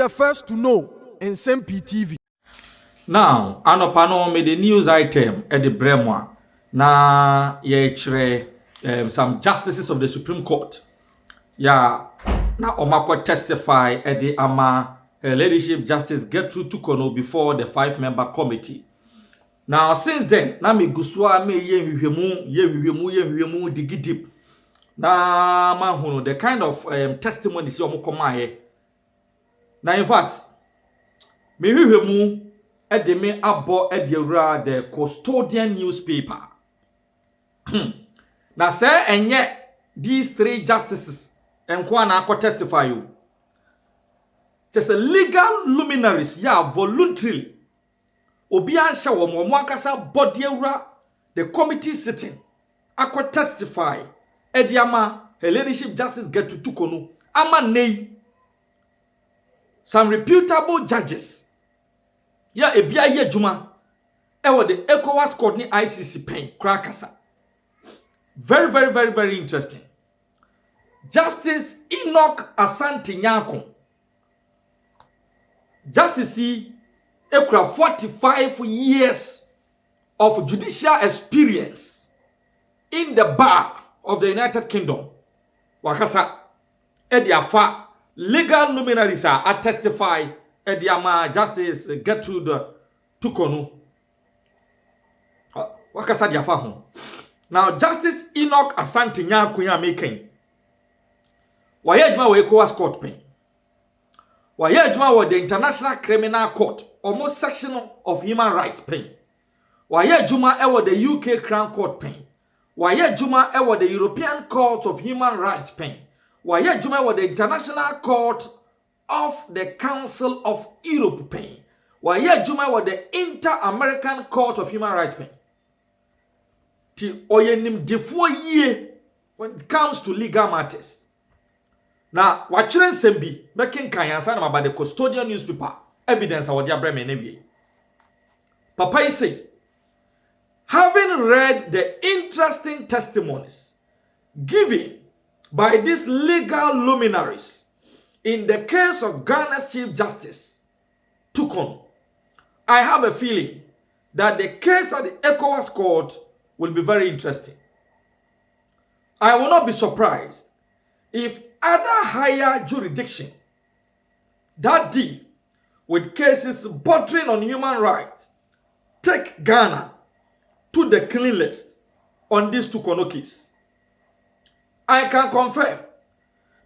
the first to know Nsem-Pii TV. Now, anopano made the news item at the Bremwa. Na some justices of the Supreme Court. Yeah, na omako testify at the Her Ladyship Justice Gertrude Torkonoo before the 5-member committee. Now, since then, na me gusua me ye digi deep. Na mahuno the kind of testimonies you mukoma here. Now, in fact, me ede me abo ediura the custodian newspaper. Now, say and yet these 3 justices and na testify you. Just a legal luminaries, voluntarily. Obian shawo mwakasa bodiura the committee sitting. Akwa testify. Ediama Her Ladyship Justice Gertrude Torkonoo. Ama nei. Some reputable judges. Ebia ye juma. Ewo the ECOWAS Court ni ICC pen. Krakasa. Very interesting. Justice Enoch Asante Nyako. Justice Ekra 45 years of judicial experience in the bar of the United Kingdom. Wakasa Ediafa legal luminaries are testify Ediama Justice Gertrude Torkonoo. Wakasa diafa hon. Now Justice Enoch Asante Nyako ya making. Wayejma we ECOWAS Court pen. Wayejma we the International Criminal Court, almost section of human rights pen. Wayejuma ewo the UK Crown Court pen. Wayejuma ewo the European Court of Human Rights pen. Wayejuma ewo the International Court of the Council of Europe pen. Wayejuma ewo the Inter-American Court of Human Rights pen. Ti oyenim defo ye when it comes to legal matters. Now, what Nsem-Pii making kanyansa na about the custodian newspaper evidence award ya breme newie. Papa say, having read the interesting testimonies given by these legal luminaries in the case of Ghana's Chief Justice Torkonoo, I have a feeling that the case at the ECOWAS Court will be very interesting. I will not be surprised if other higher jurisdiction that deal with cases bordering on human rights take Ghana to the clean list on this Torkonoo case. I can confirm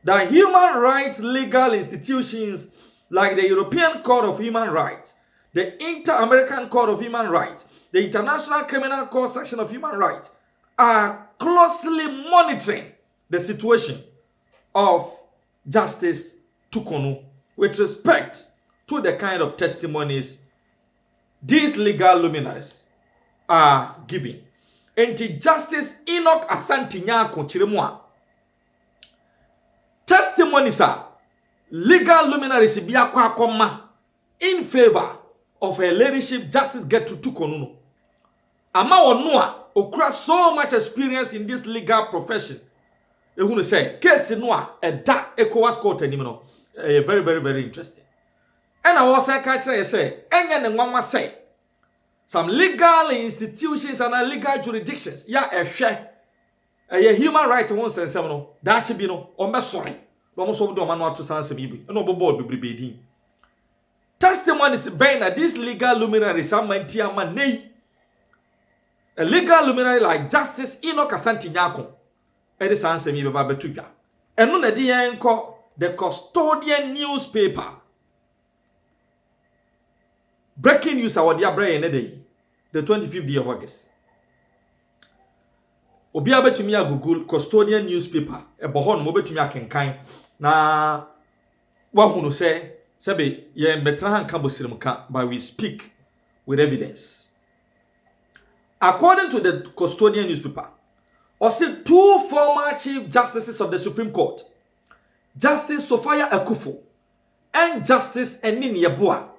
that human rights legal institutions like the European Court of Human Rights, the Inter-American Court of Human Rights, the International Criminal Court section of Human Rights are closely monitoring the situation of Justice Torkonoo with respect to the kind of testimonies these legal luminaries are giving. Enti Justice Enoch Asante Nyako chirimwa. Testimonies are legal luminaries biakwa akoma in favor of Her Ladyship Justice Gertrude Torkonoo. Ama onua okura so much experience in this legal profession. Ehunu say case no a da ECOWAS Court anim no very interesting. And I was say enye ne nwanwa say some legal institutions and legal jurisdictions ya ehwe human rights won sensem no da chi bi no o mesore no mo so do ma no ato sansem ibi no bobo bebrebe din. Testimonies ben na this legal luminaries amanti ama nei. A legal luminary like Justice Enoch Asante Nyako edi sansem ibi ba betudwa. Eno na di yenko the custodian newspaper. Breaking news award ya bray ne day the 25th day of August. Obi abetumi ya Google custodian newspaper e boho no obetumi akenkan na wahunu se sebe ye metra hanka bosirimka but we speak with evidence. According to the custodian newspaper, also 2 former chief justices of the Supreme Court, Justice Sophia Akufo and Justice Enini Yeboah,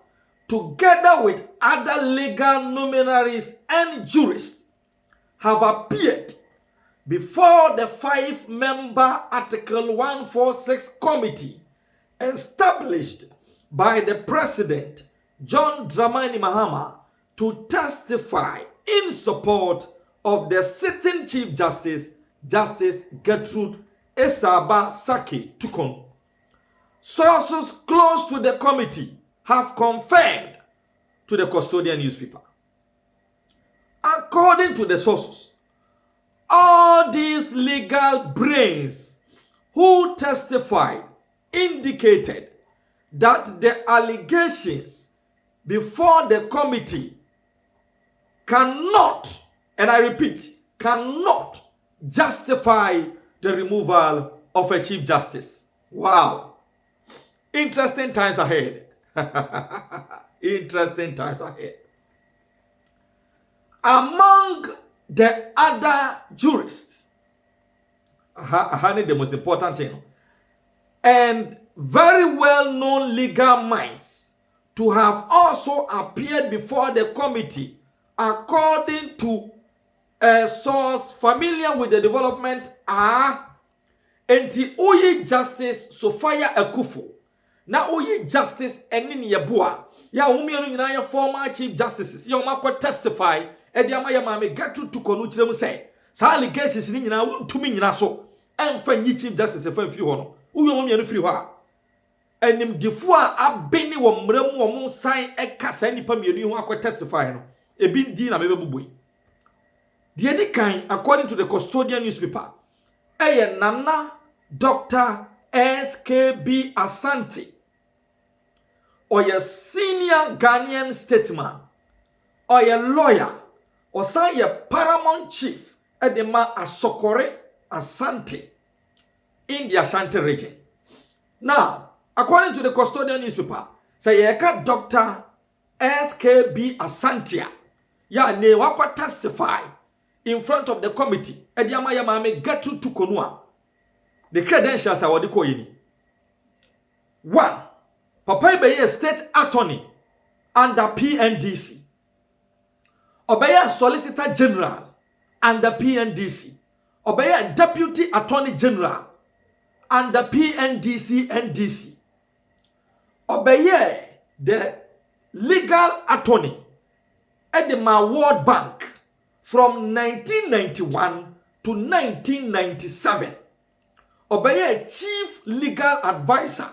together with other legal luminaries and jurists, have appeared before the 5-member Article 146 committee established by the President, John Dramani Mahama, to testify in support of the sitting Chief Justice, Justice Gertrude Esaba Saki Torkonoo. Sources close to the committee have confirmed to the custodian newspaper. According to the sources, all these legal brains who testified indicated that the allegations before the committee cannot, and I repeat, cannot justify the removal of a Chief Justice. Wow. Interesting times ahead. Interesting times ahead. Among the other jurists, the most important thing, and very well-known legal minds to have also appeared before the committee, according to a source familiar with the development, are Enti Oye Justice Sophia Akufo. Na Oye Justice Enini Yabua. Ya umienu nyina ya former Chief Justices. Ya umako testify. Edi ama ya mame Gertrude Torkonoo chile mu say. Sa allegations ni nyina wuntumi nyina so. Emfa nyi Chief Justice efa mfiri ho no. Uyo umienu firi ho a. Enim difua abeni wo mremu wo mu sign ekasa nipa mienu ho akọ testify no. Ebi ndi na mebe bubui. The any kind, according to the custodian newspaper, Nana Dr. SKB Asante, or your senior Ghanaian statesman, or your lawyer, or say your paramount chief at the Ma Asokore Asante in the Ashanti region. Now, according to the custodian newspaper, say your Dr. SKB Asante, ya ne wako testify in front of the committee. Ediama ya mame Gertrude Torkonoo. The credentials are what they call it. 1. Papa be a state attorney under PNDC. Obey Solicitor General under PNDC. Obey Deputy Attorney General under PNDC NDC. Obey the legal attorney at the World Bank from 1991 to 1997. Obey chief legal advisor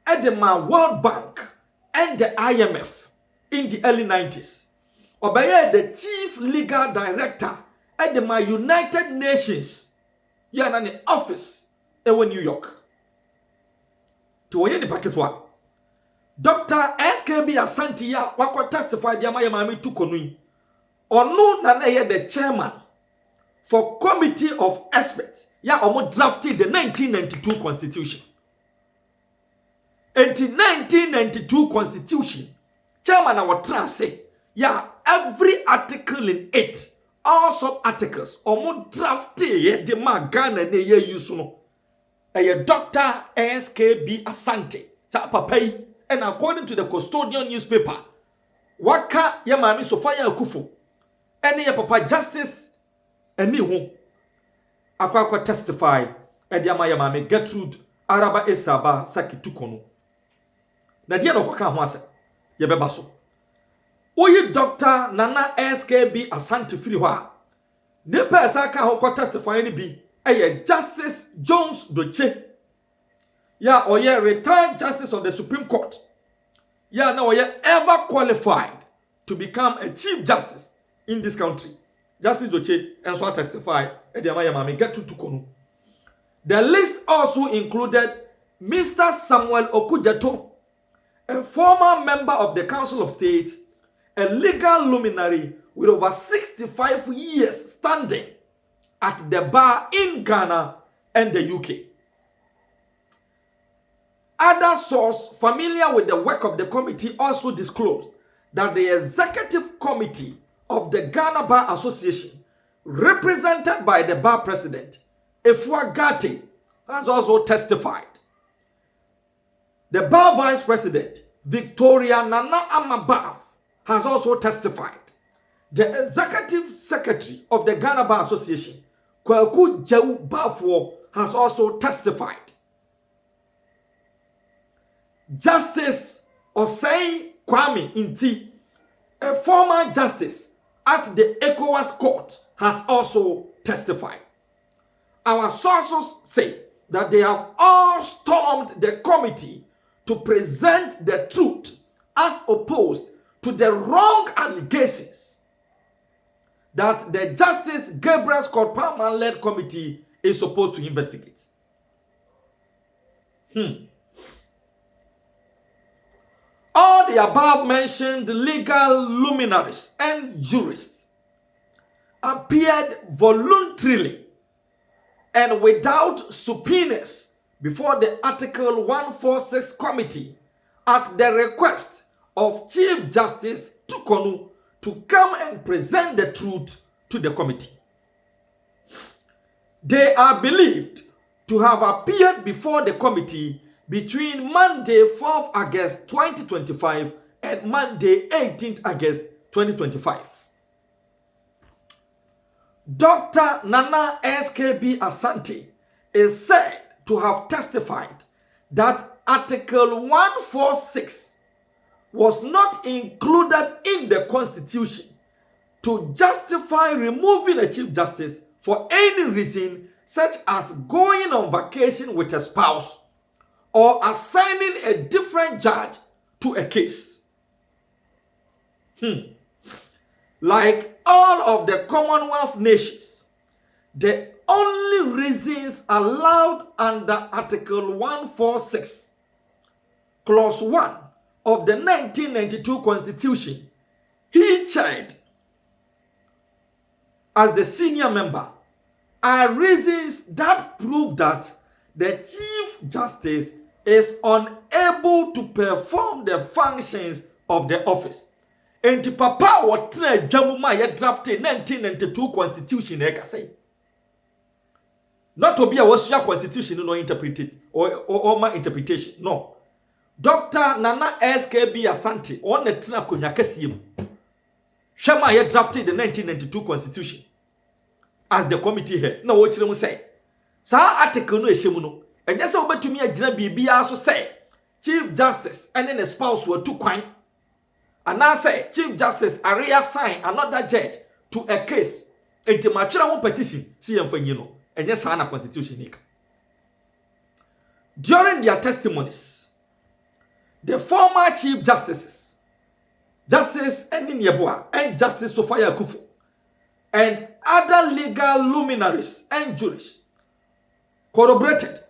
at the World Bank and the IMF in the early 90s. Obey the chief legal director at the United Nations the office in New York. To the packet one. Dr. SKB Asante ya wako testify the Mami Torkonoo. Onu na the chairman for committee of experts ya omo drafted the 1992 constitution. In the 1992 constitution, chairman our transe ya every article in it, all sub articles omo drafted ye de magana ne ye use no. Dr. SKB Asante sa papai, and according to the custodian newspaper, waka ya mami Sophia Akufo ene ya papa justice eni ho akwa testify ediama ya mame Gertrude Araba Esaba Saki Torkonoo. Na dia no kwaka ho ase ye beba so oyi Dr. Nana SKB Asante firi ho a ne pesa ka ho testify ni bi Justice Jones Doche ya oye retired justice of the Supreme Court ya na oye ever qualified to become a chief justice in this country. Justice Doche and so testify Gertrude Torkonoo. The list also included Mr. Samuel Okudzeto, a former member of the Council of State, a legal luminary with over 65 years standing at the bar in Ghana and the UK. Other sources familiar with the work of the committee also disclosed that the executive committee of the Ghana Bar Association, represented by the bar president, Efua Gate, has also testified. The bar vice president, Victoria Nana Amabaf, has also testified. The executive secretary of the Ghana Bar Association, Kwaku Jau Bafo, has also testified. Justice Osei Kwame Nti, a former justice at the ECOWAS Court, has also testified. Our sources say that they have all stormed the committee to present the truth as opposed to the wrong allegations that the Justice Gabriel Scott Palmer-led committee is supposed to investigate. All the above mentioned legal luminaries and jurists appeared voluntarily and without subpoenas before the Article 146 committee at the request of Chief Justice Torkonoo to come and present the truth to the committee. They are believed to have appeared before the committee between Monday 4th August 2025 and Monday 18th August 2025. Dr. Nana SKB Asante is said to have testified that Article 146 was not included in the Constitution to justify removing a Chief Justice for any reason, such as going on vacation with a spouse or assigning a different judge to a case. Like all of the Commonwealth nations, the only reasons allowed under Article 146, Clause 1 of the 1992 Constitution, he chaired as the senior member, are reasons that prove that the Chief Justice is unable to perform the functions of the office. And the papa what jamuma ye drafted 1992 Constitution say. Not to be a Washia Constitution no interpreted or my interpretation. No. Dr. Nana SKB Asante on the Tina Kunyakasium. Shema ye drafted the 1992 Constitution as the committee head. No, what you say. Sa article no eshemuno. And yes, over to me a jina bibi also say Chief Justice and then the spouse were too kind. And now say Chief Justice area sign another judge to a case. And to match one petition, see for you know. And yes, a constitution. During their testimonies, the former Chief Justices, Justice Enin Yeboah and Justice Sophia Kufu, and other legal luminaries and jurists corroborated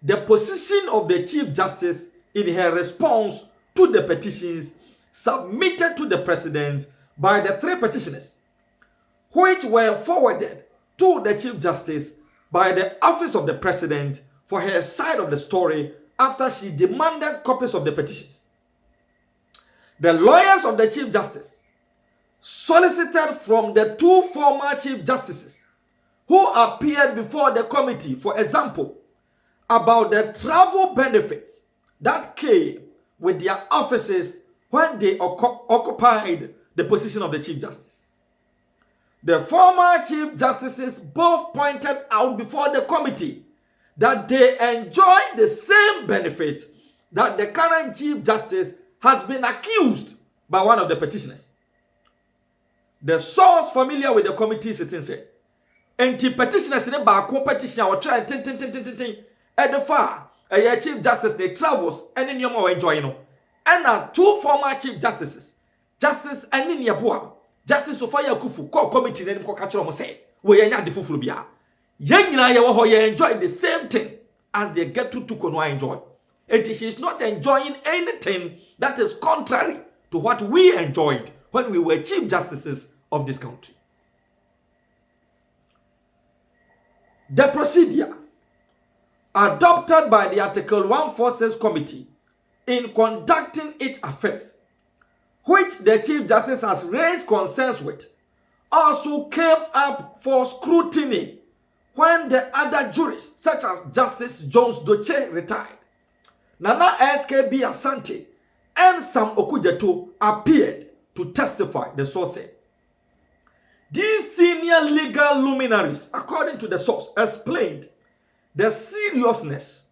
the position of the Chief Justice in her response to the petitions submitted to the President by the three petitioners, which were forwarded to the Chief Justice by the Office of the President for her side of the story after she demanded copies of the petitions. The lawyers of the Chief Justice solicited from the two former Chief Justices who appeared before the committee, for example, about the travel benefits that came with their offices when they occupied the position of the Chief Justice. The former Chief Justices both pointed out before the committee that they enjoy the same benefit that the current Chief Justice has been accused by one of the petitioners. The source familiar with the committee sitting said, petitioners in the petition are trying at the far, a Chief Justice they travels and in your more enjoying. And two former Chief Justices, Justice Enin Yeboah, Justice Sophia Kufu, call committee and Kokachromo say, we are not the Fuflubia. Yang enjoy the same thing as they get to Torkonoo enjoy. And she is not enjoying anything that is contrary to what we enjoyed when we were Chief Justices of this country. The procedure adopted by the Article 146 Committee in conducting its affairs, which the Chief Justice has raised concerns with, also came up for scrutiny when the other jurists, such as Justice Jones Doche, retired. Nana SKB Asante and Sam Okujeto appeared to testify, the source said. These senior legal luminaries, according to the source, explained the seriousness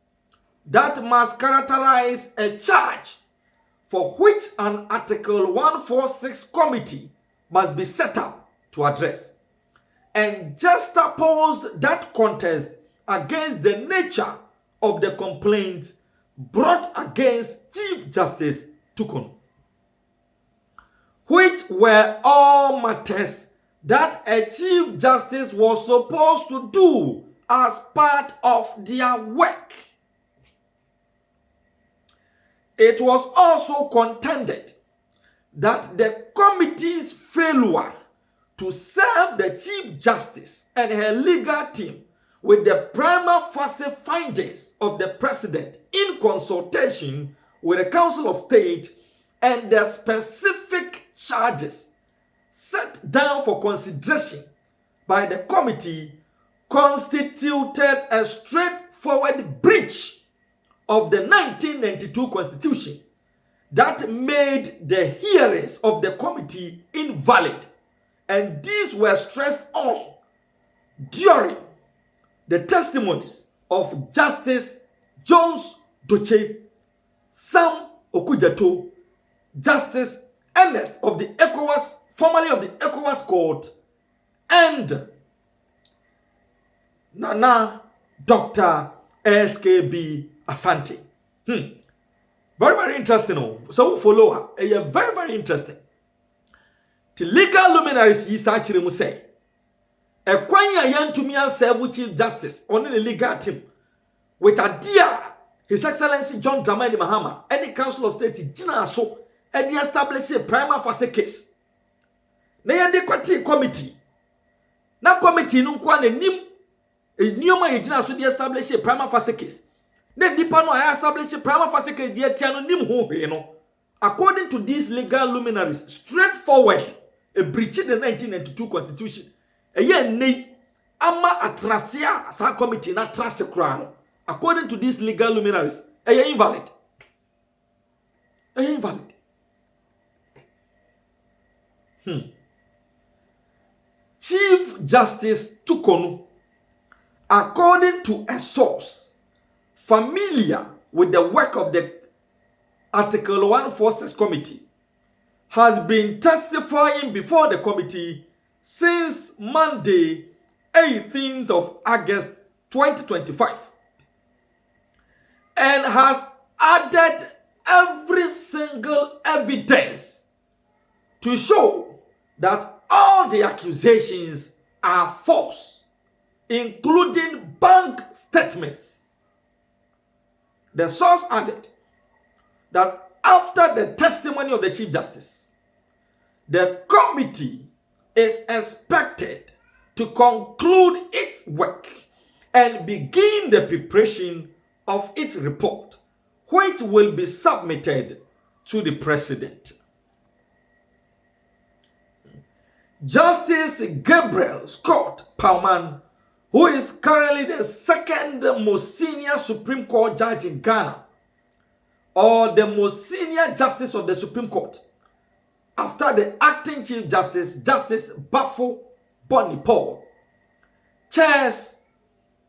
that must characterize a charge for which an Article 146 committee must be set up to address, and juxtaposed that contest against the nature of the complaint brought against Chief Justice Torkonoo, which were all matters that a Chief Justice was supposed to do as part of their work. It was also contended that the committee's failure to serve the Chief Justice and her legal team with the prima facie findings of the President in consultation with the Council of State and the specific charges set down for consideration by the committee constituted a straightforward breach of the 1992 Constitution that made the hearings of the committee invalid, and these were stressed on during the testimonies of Justice Jones Doche, Sam Okujato, Justice Ernest of the ECOWAS, formerly of the ECOWAS Court, and Nana Dr. SKB Asante. Very, very interesting. So follow her. Very, very interesting. The legal luminaries yi sa chire mu say, e kwanya yantumi serve Chief Justice on the legal team with a dear His Excellency John Dramani Mahama and the Council of State gina so and they establish a prima facie case. Na ya de kwati committee. Na committee no kwa na nim nioma ye gina so they establish a prima facie case. Na nipa no I establish a prima facie case dey tia no nim ho hwe no. According to these legal luminaries, straightforward, a breach in the 1992 Constitution. Nei ama atrasia sa committee na trust crown. According to these legal luminaries, invalid. Invalid. Chief Justice Torkonoo, according to a source familiar with the work of the Article 146 committee, has been testifying before the committee since Monday, 18th of August 2025, and has added every single evidence to show that all the accusations are false, including bank statements. The source added that after the testimony of the Chief Justice, the committee is expected to conclude its work and begin the preparation of its report, which will be submitted to the President. Justice Gabriel Scott Palman, who is currently the second most senior Supreme Court judge in Ghana, or the most senior justice of the Supreme Court, after the acting Chief Justice, Justice Bafo Bonnie Paul, chairs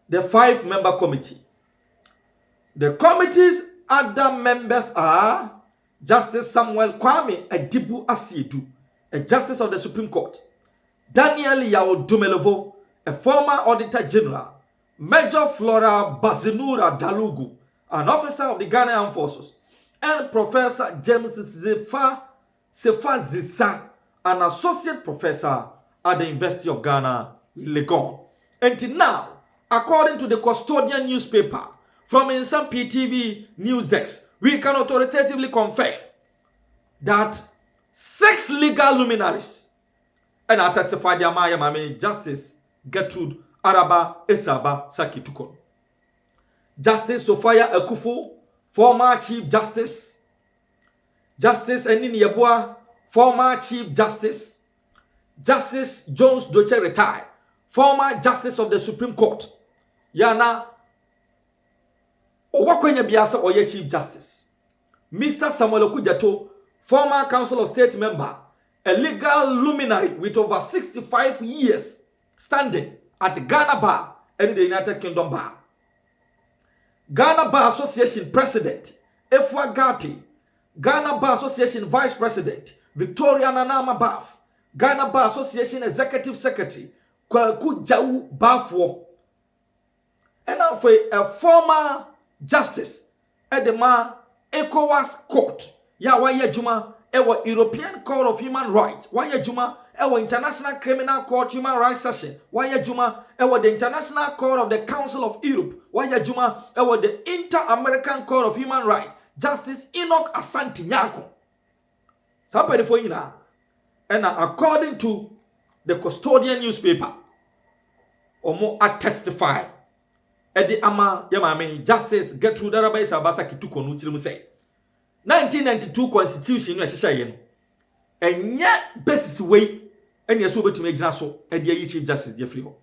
the 5-member committee. The committee's other members are Justice Samuel Kwame Adibu Asiedu, a justice of the Supreme Court, Daniel Yao Dumelovo, a former Auditor General, Major Flora Bazinura Dalugu, an officer of the Ghana Armed Forces, and Professor James Sefa Zisa, an associate professor at the University of Ghana, Legon. Until now, according to the custodian newspaper from Nsem-Pii TV news desk, we can authoritatively confirm that 6 legal luminaries, and I testify their Mami Justice Gertrude Araba Esaba Saki Torkonoo, Justice Sophia Akufo, former Chief Justice, Justice Enini Yeboah, former Chief Justice, Justice Jones Doche retired, former Justice of the Supreme Court, Yana Owakwenye Biasa Oye Chief Justice, Mr. Samuel Okujato, former Council of State member, a legal luminary with over 65 years standing at the Ghana Bar and the United Kingdom Bar. Ghana Bar Association President Efwa Gati, Ghana Bar Association Vice President Victoria Nanama Baf, Ghana Bar Association Executive Secretary Kwaku Jau Bafwo, and now for a former justice at the ECOWAS Court. Ya waya juma ewa European Court of Human Rights. Waya juma ewa International Criminal Court Human Rights Session. Waya juma ewa the International Court of the Council of Europe. Waya juma ewa the Inter-American Court of Human Rights. Justice Enoch Asante Nyako. Somebody for you. And according to the custodian newspaper, Omo a testify. Edi ama yama Justice Gertrude Arabai Sabasa Torkonoo chirimu say 1992 constitution no ehyehyɛ ye no enye basis way ene so betumi agina so edi ayi chief justice de free ho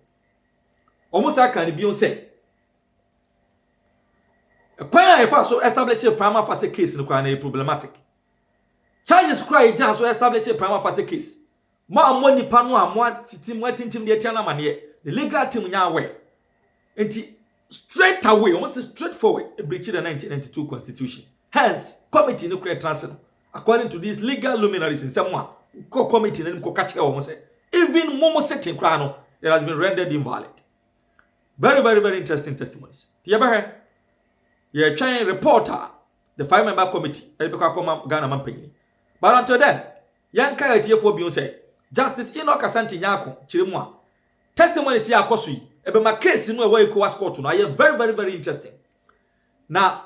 almost kan bi on say kwan efa so establish a prima facie case no kwan na problematic charges cry agina so establish a prima facie case ma amoni pa no amwa titim watintim de tia na mane the legal team nya aware enti straight away almost straightforward a breach the 1992 constitution. Hence, committee no create transfer. According to these legal luminaries in someone, committee and catch even Momo setting crano, it has been rendered invalid. Very, very, very interesting testimonies. You're trying reporter, the 5-member committee, Ghana Mampini. But until then, young character for Beyonce, Justice Enoch Asante Nyako, Chirimwa. Testimonies here Kosui, ebe my case in where ECOWAS Court now. Very, very, very interesting. Now,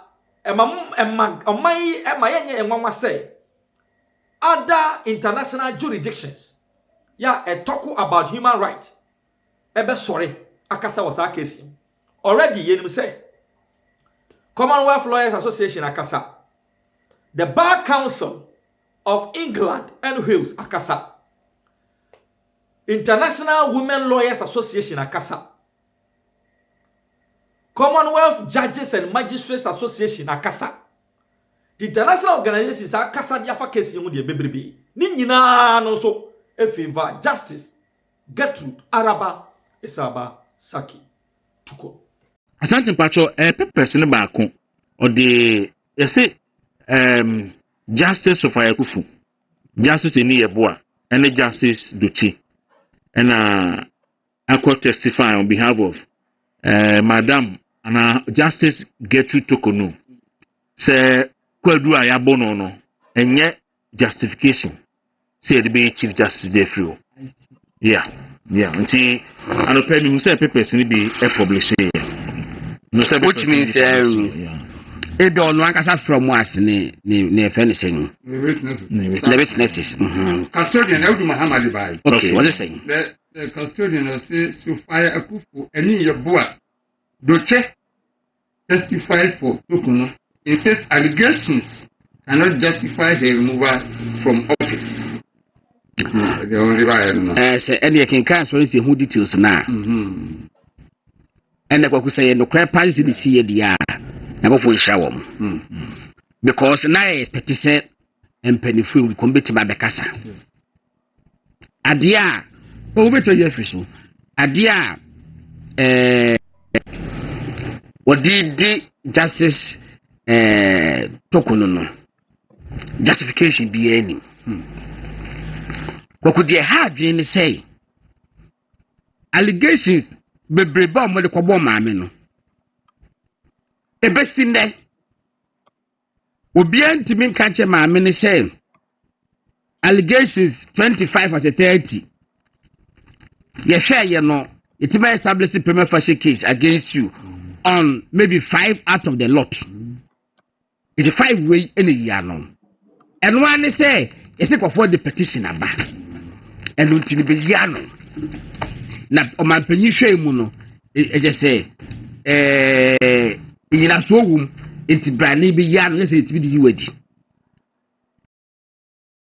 say other international jurisdictions talk about human rights ebe sorry akasa was our case already yenim say Commonwealth Lawyers Association akasa, the Bar Council of England and Wales akasa, International Women Lawyers Association akasa, Commonwealth Judges and Magistrates Association akasa. The international organizations akasa dia fa case yemu de bebrebe. Ni nyina no so efinva Justice Gertrude Araba Esaba Saki Tuko. Asante Pacho pepes ne baako o de yese Justice of Ayakufu, Justice ni yeboa and Justice Duchi. And I could testify on behalf of Madam and Justice Gertrude Torkonoo. Say, kwadu ayabono no, and yet justification. Say the be Chief Justice Defrio. Yeah. Until I don't pay me who say papers ni be publishing. Which means it don't want us from us ne finishing. The witnesses. Custodian Eldu Muhammad Bai. Okay, what is saying? The custodian says to fire a kufu and in your boy. Doche testified for Torkonoo. It says allegations cannot justify her removal from office. The only way. And you can cancel who details now. And the Kwaku say no crap parties in the sea never for shower. Because now is petition and penny free will commit to my Becassa. Adia, over to your official. Adia, what did Justice Torkonoo justification be any? What could you have in say? Allegations be bomb with the Kwabo Mamino. The best in there would be to me catch a man say allegations 25 as a 30. You share, you know, it may establish a prima facie case against you on maybe 5 out of the lot. It's a 5-way in a year long. And one say, it's a for the petition about. And until the Yano. Now, on my penitentiary muno, I just say, in a showroom, it's brand new, let's say it's with you.